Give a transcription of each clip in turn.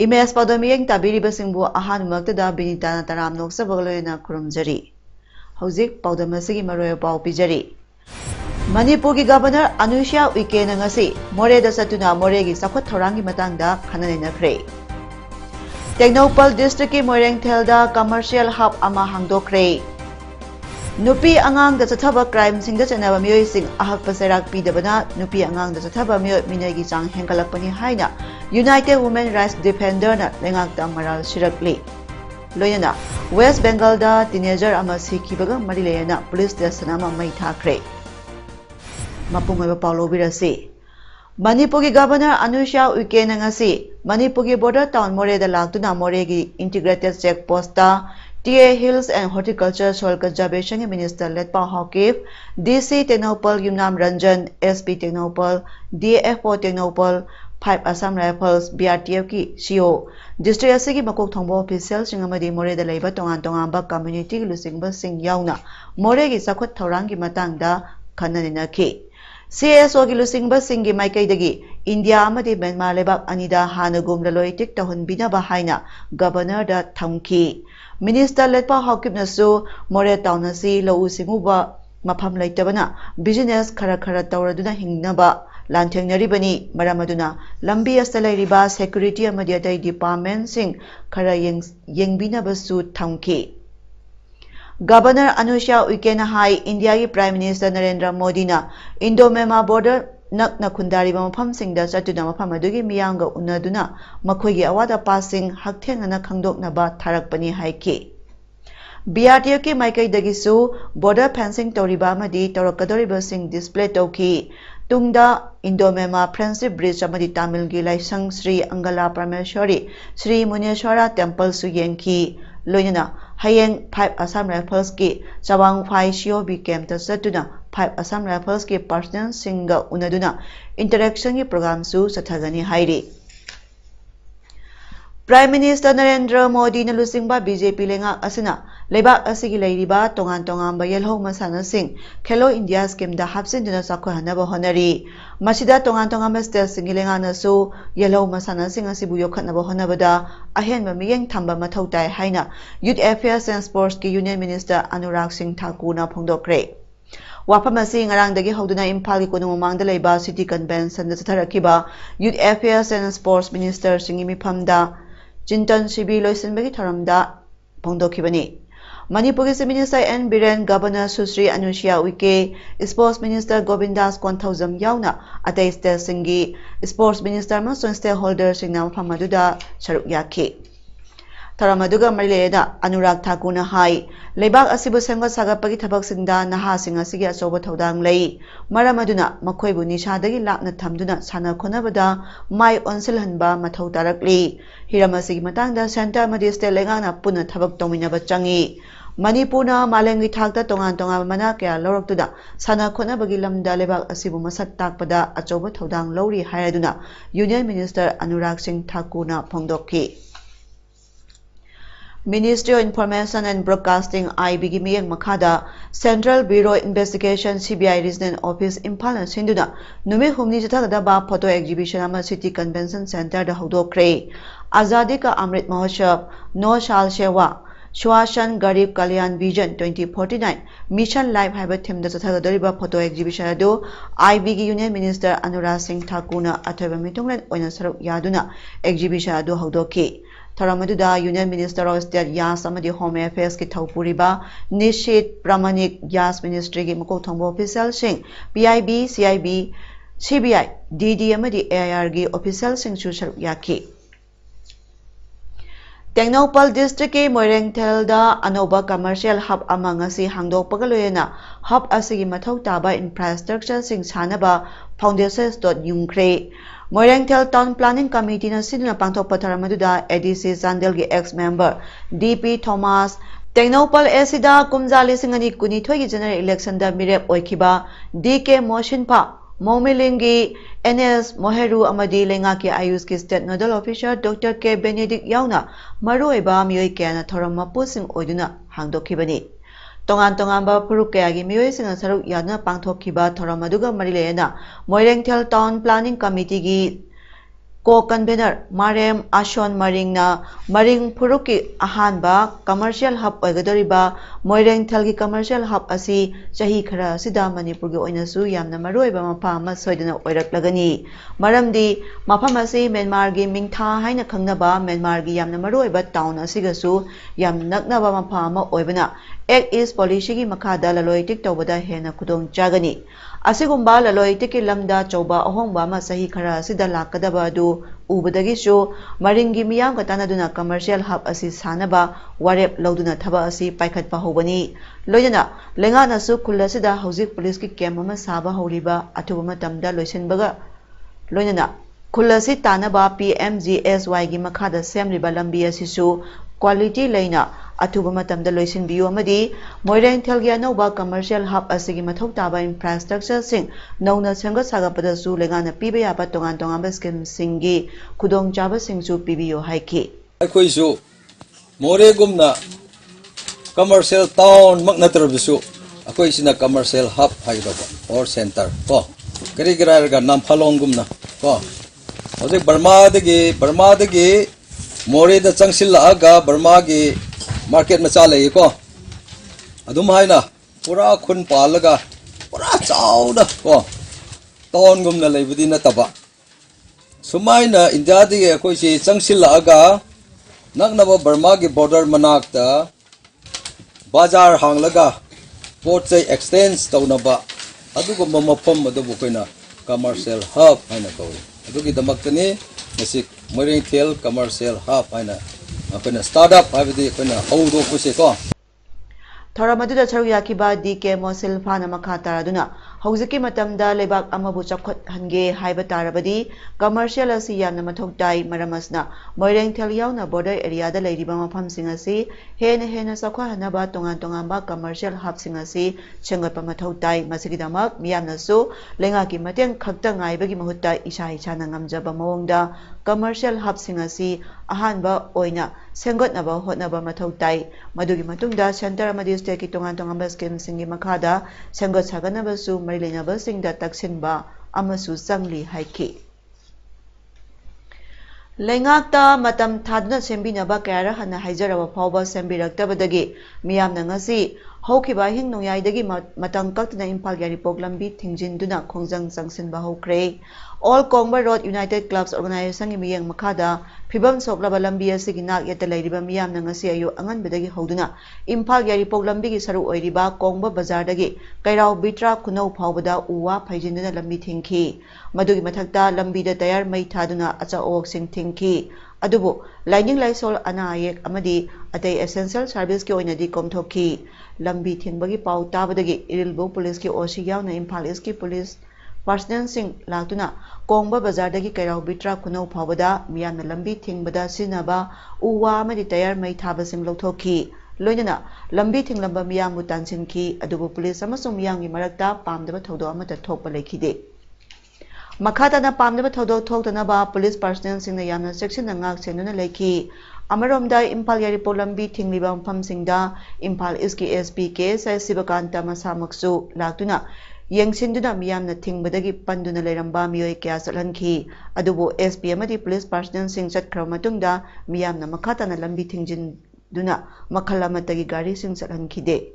Imes padomiyeng tabiri basingbu ahan magtada binita na taram noksa bagloyna kurumjari. Hauzik paudamasigi maroyo pau pijari. Manipur ki Governor Anusha Uike na ngasi more da satuna more gi sakhot thorangi matangda khananina khre. Technopal District ki Moireng Thelda Commercial Hub ama hangdokre. Nupi angang da chathaba crime singda chanaba miyoi sing ahak pasarak pidabana nupi angang da chathaba miyoi minagi chang hengkalakpani haina United Women Rights Defender na lengakta maral shirakli. Loyana West Bengal da teenager ama sikhibaga marileyana police station ama mai thakre. Mapungay Paulo Birasi. Manipur ki Governor Anusha Uike na ngasi Manipur ki border town more da laktuna more gi integrated check post ta TA Hills and Horticulture Soil Conservation Minister Letpa Hawkif, DC Technopal Yumnam Ranjan, SP Technopal, DFO Technopal, 5 Assam Rifles, BRTF ki CO, District Asigi Makok Thongbo official Singamadi More da Labor Tongan community lusingba sing yauna, More gi sakot thaurangi matangda kananina ki. CSO ki lusingba singi maikaidagi India amadi Myanmar lebak anida hanagum laloitik tahun binaba haina Governor da thamki. Minister Letpa Hawkip nasu More town nasi lau singuba mafam laitabana business khara tauraduna hingnaba lanthengnaribani maramaduna lambi asalairiba security amadi atai department sing khara yengbinabasu thamki. Governor Anusha Uike na hai India ki Prime Minister Narendra Modi na Indo-Myanmar border nak na kundari ba mafam singda satuna mafam adugi miyanga unaduna makhoigi awada passing hakthengana khangdokna ba tharakpani haiki. BRTF ki maikai dagisu border fencing toriba amadi torakadoriba sing display tauki. Tungda Indo-Myanmar Friendship Bridge amadi Tamil gi laisang Sri Angala Parameshwari Sri Muneshwara Temple su yenki. Loyana hayeng 5 Assam Rifles ki Chawang Phai COB camp ta satuna 5 Assam Rifles ki personnel singa unaduna interaction ki program su sathagani hairi. Prime Minister Narendra Modi na lusingba BJP lenga asina lebak asigi leiriba tongan ba yelho masana sing Khelo India scheme da hapsin duna sakho hanaba honari masida tongan ba state singilenga nasu yelho masana sing asibu yokhatnaba honabada ahen ba miyeng thamba mathau tai haina Youth Affairs and Sports ki Union Minister Anurag Singh Thakur na phongdokre. Wapamasi ngarangdagi hauduna Imphal ki kono mamangda leiba city convention da chatharakiba Youth Affairs and Sports Minister Singimi Phamda Chintan Sibi loisinbagi tharamda phongdokhibani. Manipur ki Minister N Biren, Governor Susri Anusha Uike, Sports Minister Govindas Konthauzam yauna atai state singi Sports Minister mason stakeholder singna phamaduda saruk yaki. Taramaduga marileda Anurag Thakur na hai lebak asibu semgat sagapagi thabak singda naha singa sigi asoba thodang lei maramaduna makhoibu nishadagi lakna thamduna sana khonabada mai onsilhanba mathau tarakli hiramasi matangda center amadi state lengana puna thabak tominaba changi Manipurna malengi thakta tongan mana kya loroktuda sana khonabagi lamda lebak asibu masak takpada achoba thodang lori hayaduna Union Minister Anurag Singh Thakur na phongdokki. Ministry of Information and Broadcasting IB Miyang Makada Central Bureau Investigation CBI Regional Office Imphal na sinduna numi humni jatagada ba photo exhibition ama City Convention Center da hodokre Azadi ka Amrit Mahotsav No Shal Shewa Shwashan Garib Kalyan Vision 2049 Mission Life haiba theme da jathagadoriba photo exhibition ado IB Union Minister Anurag Singh Thakur na athoiba mitunglen oina saruk yaduna exhibition ado hodokki. Taramaduda Union Minister of State Yas amadi Home Affairs ki Thaupuriba Nishit Pramanik Yas Ministry ki Makok Thongbo official sing PIB CIB CBI DD amadi AIR ki official sing su saruk yaki. Tengnopal district ke Moirengthel da anoba commercial hub ama ngasi hangdokpaga loyena hub asigi mathau taba infrastructure sing sanaba foundations dot yungkre Moirengthel town planning committee na sinna pangthokpa tharamaduda ADC Sandel ge ex member DP Thomas Tengnopal esida kumjali singani kuni thoigi general election da mirep oikiba DK Moshinpa Momilingi NS Moheru Amadi Lengaki Ayuski State Nodal Officer Dr. K. Benedict Yauna Marueba Miyoi Kena Thorama Pusing Oiduna Hangdokibani. Tongan ba Puruk Kayagi Miyoi Singa Saruk Yana Pangthokiba Thoramaduga Marilena Moirengthel Town Planning Committee gi Co-convener Marem Ashon Maringna Maring Puruki Ahanba Commercial Hub Oigadoriba Moirengthel gi Commercial Hub asi Chahi Khara Sida Manipur gi Oinasu Yamna Maroiba Mapama Soidana Oiraklagani Maramdi Mapam asi Myanmar gi Mingtha haina khangnaba Myanmar gi Yamna Maroiba town asigasu Yam naknaba Mapama Oibana Act East Policy gi Makhada Laloitik Tawbada Hena Kudong Chagani Asigumba Laloitik Lamda Chauba Ahongba Ma Sahi Khara Sida Lakadaba du Ubadagishu Maringi Miyam Katanaduna Commercial Hub asi Sanaba Warep Lauduna Thaba asi Paikat Pahobani Loyana Lengana Su Kulasida Hauzik Police ki Kemama Saba Holiba Atubama Tamda Loisenbaga Loyana Kulasi Tanaba PMGSY gi Makhada Semliba Lambi asisu Quality Laina Atubama Tamda Loisin Biu Amadi Moirengthel gi Anova Commercial Hub asigi mathau taba infrastructure sing Nauna Semga Sagapada Su Lengana Piba Yaba Tongan Tongan Scheme Singi Kudong Java Singsu Pibiyo Haiki Akoisu Moregumna Commercial Town Magnatrabisu Akoisina Commercial Hub Haidaba or Center Ko Karigarga Nampalongumna Ko Ose Burma de More the Changsil Aga Burma gi Market Masala ko Adum Haina Pura Kun Palaga Pura Chauda ko Town Gumna Lebudina Taba Sumaina India de Akoisi Changsil Aga Nagnaba Burma gi border manakta Bazar Hanglaga Port say extends Taunaba Adugo Mamapum Adubukoina Commercial Hub Haina Ko Adugi Damaktani Nasik Moirengthel Commercial Hub Haina Apena startup Habidi Pena Audo Pusiko Thoramaduna Charuyakiba DK Mosil Fana Makataraduna Hauziki Matamda Lebak Amabu Chakot Hange Haiba Tarabadi Commercial Asi Yamna Mathoktai Maramasna Moirengthel Yauna border area da Ladyba Mapam Singasi Hena Sakwa Hanaba Tongan Commercial Hub Singasi Chengapa Mathoktai Masikidamak Miyamna Su Lengaki Mateng Khakta Ngaibagi Mahutta Isha Ngamjaba Mawongda Commercial Hub Singasi Ahanba Oina Senggotnaba Hotnaba Mathoktai Madugi Matungda Center Amadi State ki Tongan Scheme Singi Makada Sengot Saganaba Su Marilena Singda Taksinba Amasu Sangli Haiki Lengakta Matam Tadna Sembinaba Kara Hana Haijaraba Pauba Sembiraktabadagi Miyamna Ngasi Hokiba Hing Noyaidagi Matang Kakna Impal Gari Poglambi Tingjinduna Kongjang Sangsinba Hokre All Kongba Road United Clubs Organization Miyang Makada Pibam Soklaba Lambi Asiginak Yata Ladiba Miyamna Ngasi Ayu Angan Bedagi Hoduna Impal Gari Poglambi Saru Oiriba Kongba Bazardagi Kairao Bitra Kuno Paubada Uwa Pajinduna Lambi Tinki Madugi Matakta Lambi da Tayar Mai Taduna Acha Oak Sing Tinki Adubu Lining Lysol Anayek Amadi Atay Essential Service ki Oinadi Komthoki Lambi Tingbagi Pau Tabadagi Irilbo Police ki Oshi Yauna Impal East ki Police Personnel Sing Latuna Kongba Bazardagi Kairao Bitra Kuno Paubada Miyamna Lambi Tingbada Sinaba Uwa Amadi Tayar Mai Thaba Sing Lothoki Loinana Lambi Tinglamba Miyamu Tansinki Adubu Police Amasung Miyangi Marakta Pamdaba Thodo Amata Thokpa Lekide Makhatana Pamdaba Thodo Thoktanaba Police Personnel Sing Yamna Section Ngak Senuna Leki Amaromda Impal Yari Polambi Tingliba Mpham Singda Impal Iski SPK Sai Sibakanta Masamaksu Latuna Yengsinduna Miyamna Tingbadagi Panduna Leramba Miyoi Kya Satlanki Adubu SP Amadi Police Personnel Sing Chatkra Matungda Miyamna Makhatana Lambi Tingjinduna Makalamatagi Gari Sing Satlankide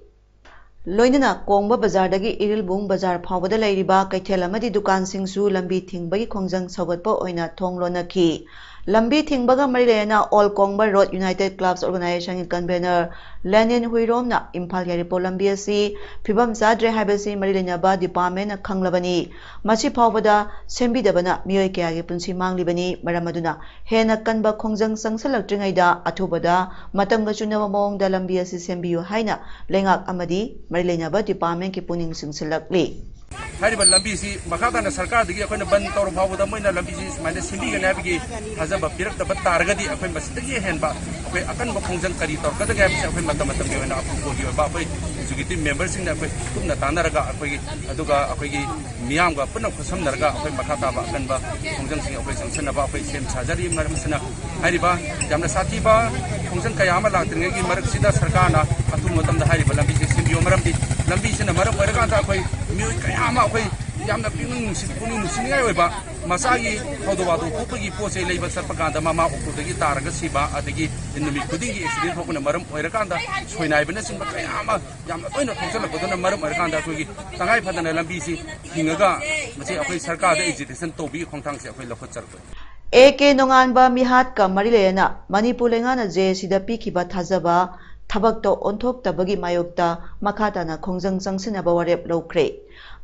Loinana Kongba Bazardagi Irilbung Bazar Pawada Lairiba Kaithel Amadi Dukan Singsu Lambi Tingbagi Khongjang Sogatpa Oina Thonglonaki lambi thingbaga mari lena All Kongba Road United Clubs Organization convener Lenin Huiromna Imphal Yaripo lambi asi phibam sadre haibasi mari lena ba department na khanglabani machi phawbada sembidabana miyoi kya gi punsi manglibani maramaduna hena kanba khongjang sangsalaktringaida athubada matamga chunaba mongda lambi asi sembiyu haina lengak amadi mari lena ba department ki puning singsalakli Hariba lambi si makata na sarkar digi akoy na ban tawro phawda moy na lambi si mana simbi ga nabigi hazaba pirak da batar gadi akoy mas dagi hen ba akoy akan ba khongjang kari tor kada ga akoy matam matam ge na apu gi ba akoy executive members sing na akoy kumna tanaraga akoy aduga akoy gi miyam ga punna khosam narga akoy makata ba akan ba khongjang sing akoy sangsan ba akoy sem sajari maram sana hariba jamna sathi ba khongjang kaya ma lang tringe gi marak sida sarkar na atu matam da hariba lambi si simbi maram di lambi sina maram waraga ta akoy miyoi kaya ma akoy yamna puning nusingai oiba masagi hodobado kopagi pose leiba sarpakanda mama okudagi taraga siba adagi inumi kudingi accident hokuna maram oirakanda soinai bana singba kayama yamna toina thongsalak bodona maram oirakanda akogi tangai phadana lambi si hingaga machi akoi sarkar da education tobi khongthang se akoi lokhot charko AK nonganba mihat ka marilena Manipur lengana je sida pikiba thajaba thabakto onthok tabagi mayokta makhatana khongjang changsinaba warep lokre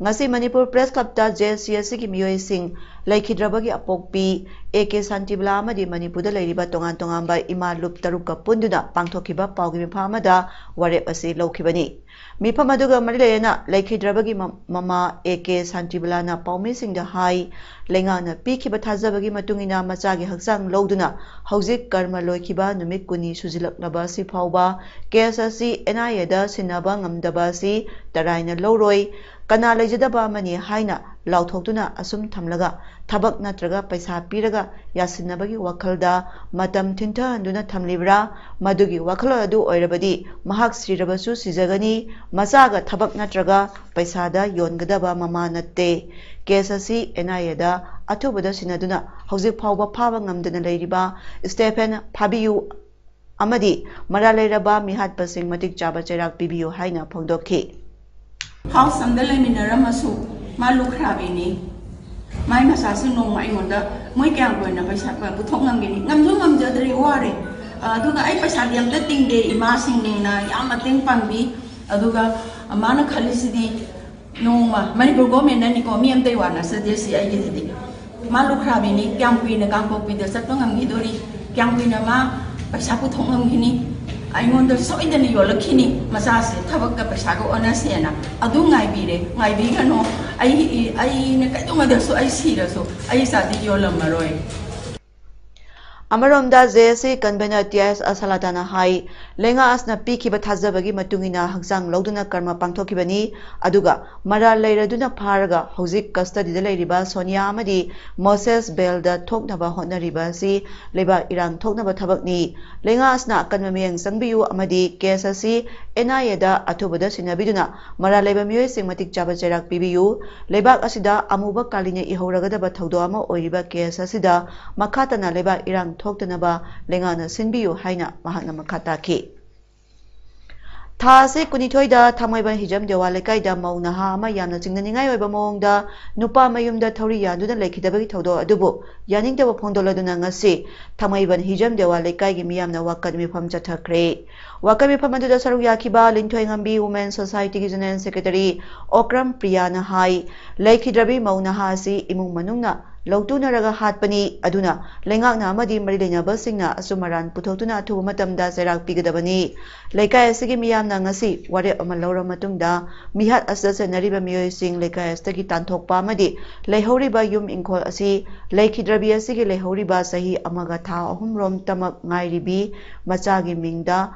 ngasi Manipur Press Club ta JCSC ki miyoi sing laikhidrabagi apokpi AK Santibla amadi Manipur da leiriba tongan ba ima lup taruka punduna pangthokiba pawgi miphamada warep asi lokhibani mipamaduga marilena laikhidrabagi mama AK Santibla na pawmi sing da hai lengana pikiba thajabagi matungina machagi haksang loduna hauzik karma loikiba numit kuni sujilaklaba si phawba KSC NIA da sinaba ngamdaba si taraina loroi kana lejadaba mani haina lauthokduna asum thamlaga thabak natraga paisa piraga yasinabagi wakhalda matam thinta anduna thamlibra madugi wakhalo adu oirabadi mahak srirabasu sijagani masaga thabak natraga paisa da yongadaba mama natte KSC NIA da athubada sinaduna hauzik phawba phaba ngamdana leiriba Stephen Phabiyu amadi maraleiraba mihat pasing matik chaba cherak pibiyu haina phongdokhi House Sandalay Minaramasu, Malukrabini, my Masasu no my wonder, my gangwin of Putongam, Namzumam Jadri Wari, Duga Ipasadiam, letting the Imasing Nina, Yamating Pambi, Aduga, Amana Kalicidi, Noma, Maniburgomi and Nikomi and Dewana, said yes, I did it. Malukrabini, Gangwin, a Gampo with the Satongam Gidori, Gangwinama, Pasaputongam Gini. I wonder so in the New York Kini, Masasi, Tabaka Pasago on a Siena, Adu Naibire, my Bigano, I don't know, so I see the so I said the Yola Maroi. Amaronda JSC convener TS Asalatana Hai, Lenga Asna Piki Batazabagi Matungina Haksang Loduna Karma Pangtokibani, Aduga, Mara Leiraduna Paraga, Hosik Custody de Leriba, Sonia Amadi, Moses Belda, Toknaba Hona Ribasi, Leba Iran Toknaba Tabakni, Lenga Asna Kanamiang Sangbiu Amadi, KSC, Enayeda, Atubada Sinabiduna, Mara Leba Muising Matik Jabajerak BBU, Lebak Asida, Amuba Kalina Ihoragada Batodama, Oiba KSSida, Makatana Leba Iran Toktanaba, Lengana Sinbiu Haina, Mahana Makataki. Thase Kunitoida, Tamaiban Hijam, the Walekaida, Maunaha, Mayana, Tinganinga, Bamongda, Nupa Mayumda Toria, do the Lake Dabi Todo Adubo, Yaning the Pondola Dunangasi, Tamaiban Hijam, the Walekai, Miamna Wakami Pamjata Kre, Wakami Pamada Saruyakiba, Lintoingambi Women's Society Gizanan Secretary, Okram Priyana Hai, Lake Dabi Maunahasi, Imung Manuna. Lautuna raga hatpani aduna lengakna amadi marilena basingna asumaran puthotuna thu matamda serak pigadabani lekai asigi miyamna ngasi ware ama lawra matungda mihat asasa nariba miyoi sing lekai astagi tanthokpa amadi leihoriba yum inkol asi leikhidrabi asigi leihoriba sahi amaga tha ahumrom tamak ngairibi machagi mingda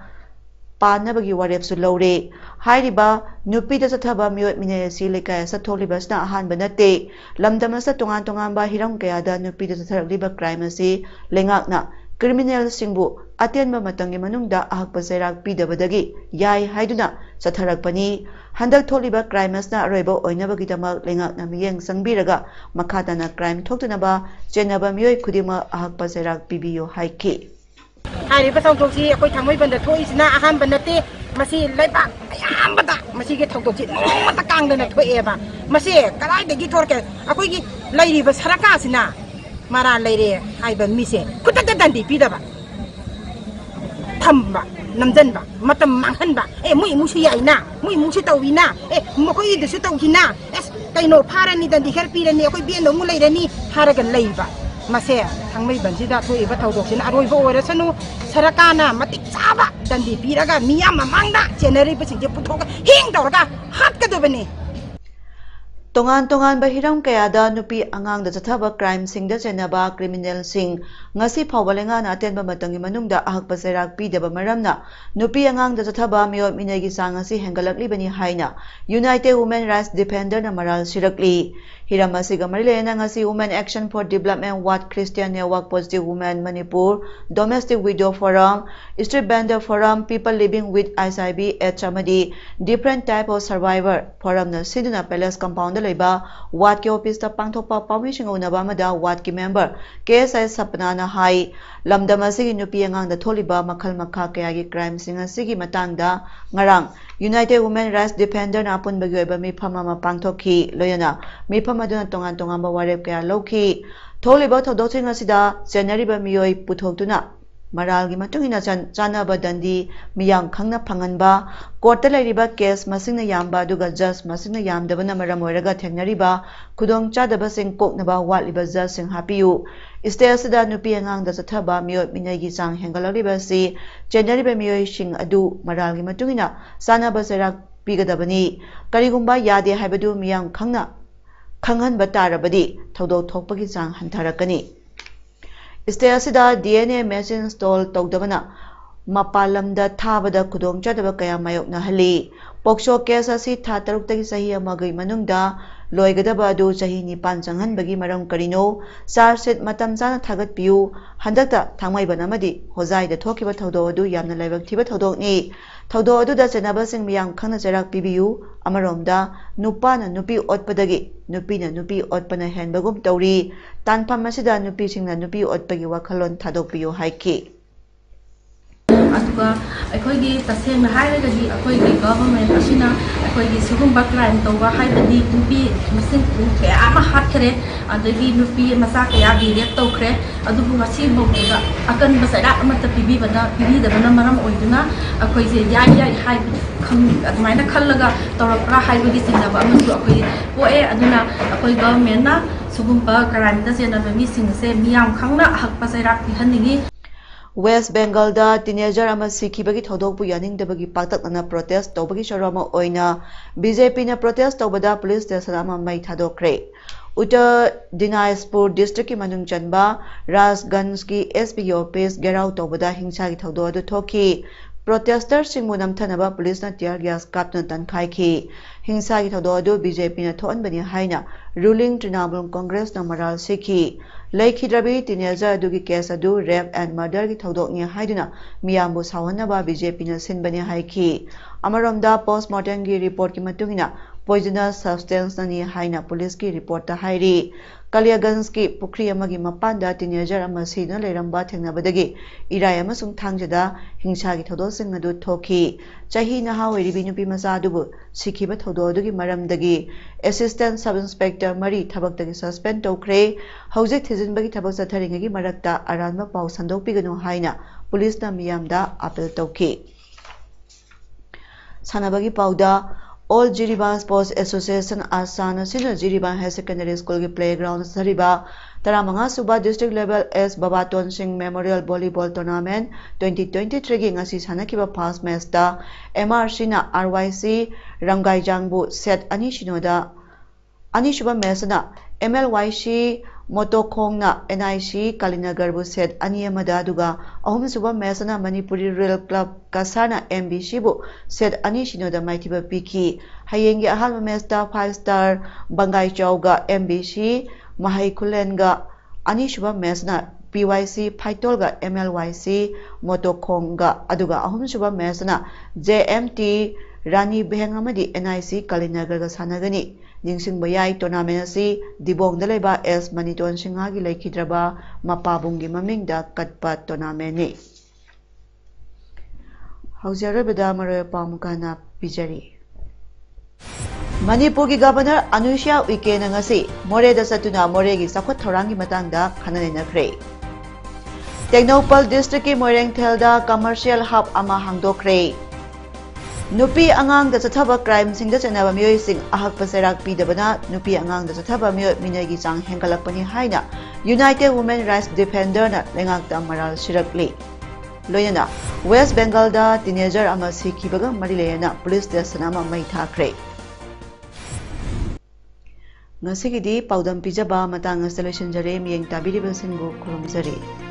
Panabagi warepsu lore, Hairiba, Nupita Sataba Mute Minesi Leka Satolibasna Han Banate, Lamdamasa Tongan Hiram Kayada, Nupita Liba Crimasi, Lengakna, Criminal Singbu, Atenba Matangi Manunda, Ahpaserak Pidabadagi, Yai Haiduna, Satarakpani, Handak Toliba Crimasna Rebo, Oinabagitama, Lengakna Miang Sangbiraga, Makatana Crime Totanaba, Jenaba Mue Kudima, Ahpaserak BBU Haiki. Hari pasang toksi aku thamoi benda thoi sina aham benda te masih lepak ayam benda masih ke thok toksi mata kang dana thoi eba masih kalai de gi thor ke aku gi lairi ba saraka sina mara leire hai ba mi se kuta ta dan di pi da ba tham ba nam jan ba matam manghan ba mui mu si ai na mui mu si tau wi na mo ko i de su tau ki na kai no phara ni dan di kher pi ni ko bi no mu leire ni phara ga lei ba ma se thang mai ban si da thoi ba thau dok sin aroi ba ora sanu sarakana matik chaba dan di pi ra ga mi ya mamang da generate ba sing je puthok hing dor ga hat ka do ba ni Tongan tongan bahiram kayada nupi angang da chathaba crime sing da chenaba criminal sing ngasi phawbalenga na atenba matangi manungda ahak paserak pi deba maramna nupi angang da chathaba miyot minagi sangasi hengalakli bani haina United Women Rights Defender na maral sirakli hiramasi gamarlena ngasi Women Action for Development Wat Christian Network Positive Women Manipur Domestic Widow Forum Street Vendor Forum People Living with HIV AIDS amadi different type of survivor forum na siduna palace compound leba Wat ki office ta pangthokpa pawmising unaba mada Wat ki member KSI Sapnana hai lamdamasi nupi angang da tholiba makhal makha kayagi crime singa sigi matangda ngarang United Women Rights Defender na apun bagi oiba mi phama ma pangthokhi loyana mi phama duna tongan tongan ba warep kaya lokhi tholiba thodochinga sida January ba miyoi puthoktuna Maral gi matungina chana ba dandi miyam khangna phanganba court ta lairiba case masingna yamba duga judge masingna yamdabana maram oiraga thengnariba khudong chadaba sing koknaba watliba judge sing hapiu state sida nupi angang da chathaba miyot minagi sang hengalariba si January ba miyoi sing adu maral gi matungina sana ba serak pigadabani karigumba yade haibadu miyam khangna khanghan ba tarabadi thodok thokpagi sang hantarakani State asida DNA machine install tawdabana mapalamda thabada khudong chadaba kaya mayokna hali pokso case asi tha taruktagi sahi amagai manungda loigadaba adu sahi nipan changhanbagi maram karino sarset matam chana thagat piu handakta thangmai banamadi hojai da thokiba thodo adu yamna laibak thiba thodokni thodo adu da chenaba sing miyam khangna jarak pibiu amaromda nupa na nupi otpadagi nupi na nupi otpana henbagum tawri tanpham asida nupi singna nupi otpagi wakhalon thadokpiu haiki aduga akhoi tasengna hairagadi akhoi government asina akhoi sugumba crime tawba haibadi nupi masing ke ama hathre adagi nupi masa kaya gi rep tawkhre adubu ngasi bawga akan basara amata pibi da bana maram oiduna akhoi je yai hai kham admaina khallaga tawra haibagi sinaba amasu akhoi poe aduna akhoi government na sugumba crime da sena ba mi sing se miyam khangna hak pasara pi haningi West Bengal da teenager ama sikhibagi thodokpu yaningdabagi paktakna protest tawbagi sharama oina BJP na protest tawbada police station ama mai thadokre Uttar Dinajpur district ki manung chanba Rajganj ki SP office gerau tawbada hingsa gi thodo adu thoki protester sing munam thanaba police na tear gas kapna tankhai ki hingsa gi thodo adu BJP na thon bani haina ruling Trinamool Congress na maral sikhi Laikhidrabi teenager adugi case adu rape and murder gi thodok ni haiduna miyambu sawanaba BJP na sinbani haiki amaromda postmortem gi report ki matungina poisonous substance nani haina police ki report ta hairi Kaliaganj ki pukri amagi mapanda teenager ama sina leramba thengnabadagi irai amasung thangjada hingsa gi thodok sing adu thoki chahi na ha weribi nupi masa adubu sikhiba thodo adugi maramdagi assistant sub inspector mari thabaktagi suspend tokre hauzik thijinbagi thabak satharingagi marakta aranma pau sandokpiganu haina police na miyamda appeal toki sanabagi pauda All Jiriban Sports Association Asana Senior Jiriban High Secondary School ki playground sariba taramanga suba district level S Babaton Singh Memorial Volleyball Tournament 2023 gi ngasi sanakiba first match da MRC na RYC Ramgaijangbu set ani shinoda ani shuba match na MLYC Motokong na NIC Kalinagarbu set ani amada duga ahum suba match na Manipuri Rail Club Kasana MBC bu set ani shinoda maitiba piki hayengi ahal match da 5 star Bangai Chauga MBC Mahai Kulenga ani shuba match na PYC Paitol ga MLYC Motokong ga aduga ahum shuba match na JMT Rani Behang amadi NIC Kalinagar ga sanagani Ningsing bayai tournament asi dibong dalaiba S Maniton Singhagi laikhidraba mapabungi mamingda katpa tournament ni Haujarabada maroy pamukana pijari Manipurgi Governor Anusha Uike na ngasi More da satuna More gi sakhwat thorangi matangda khananenakre. Technopal District ki Moirengthelda commercial hub ama hangdokre. Nupi angang da chathaba crime singda chanaba miyoi sing ahak paserak pidabana nupi angang da chathaba miyoi minagi chang hengalakpani haina United Women Rights Defender na lengakta maral shirakli. Loyana West Bengal da teenager ama sikhibaga marileyana police station ama mai thakre. Ngasigidi paudam pijaba matang installation jare miyeng tabiribasingbu kurumjari.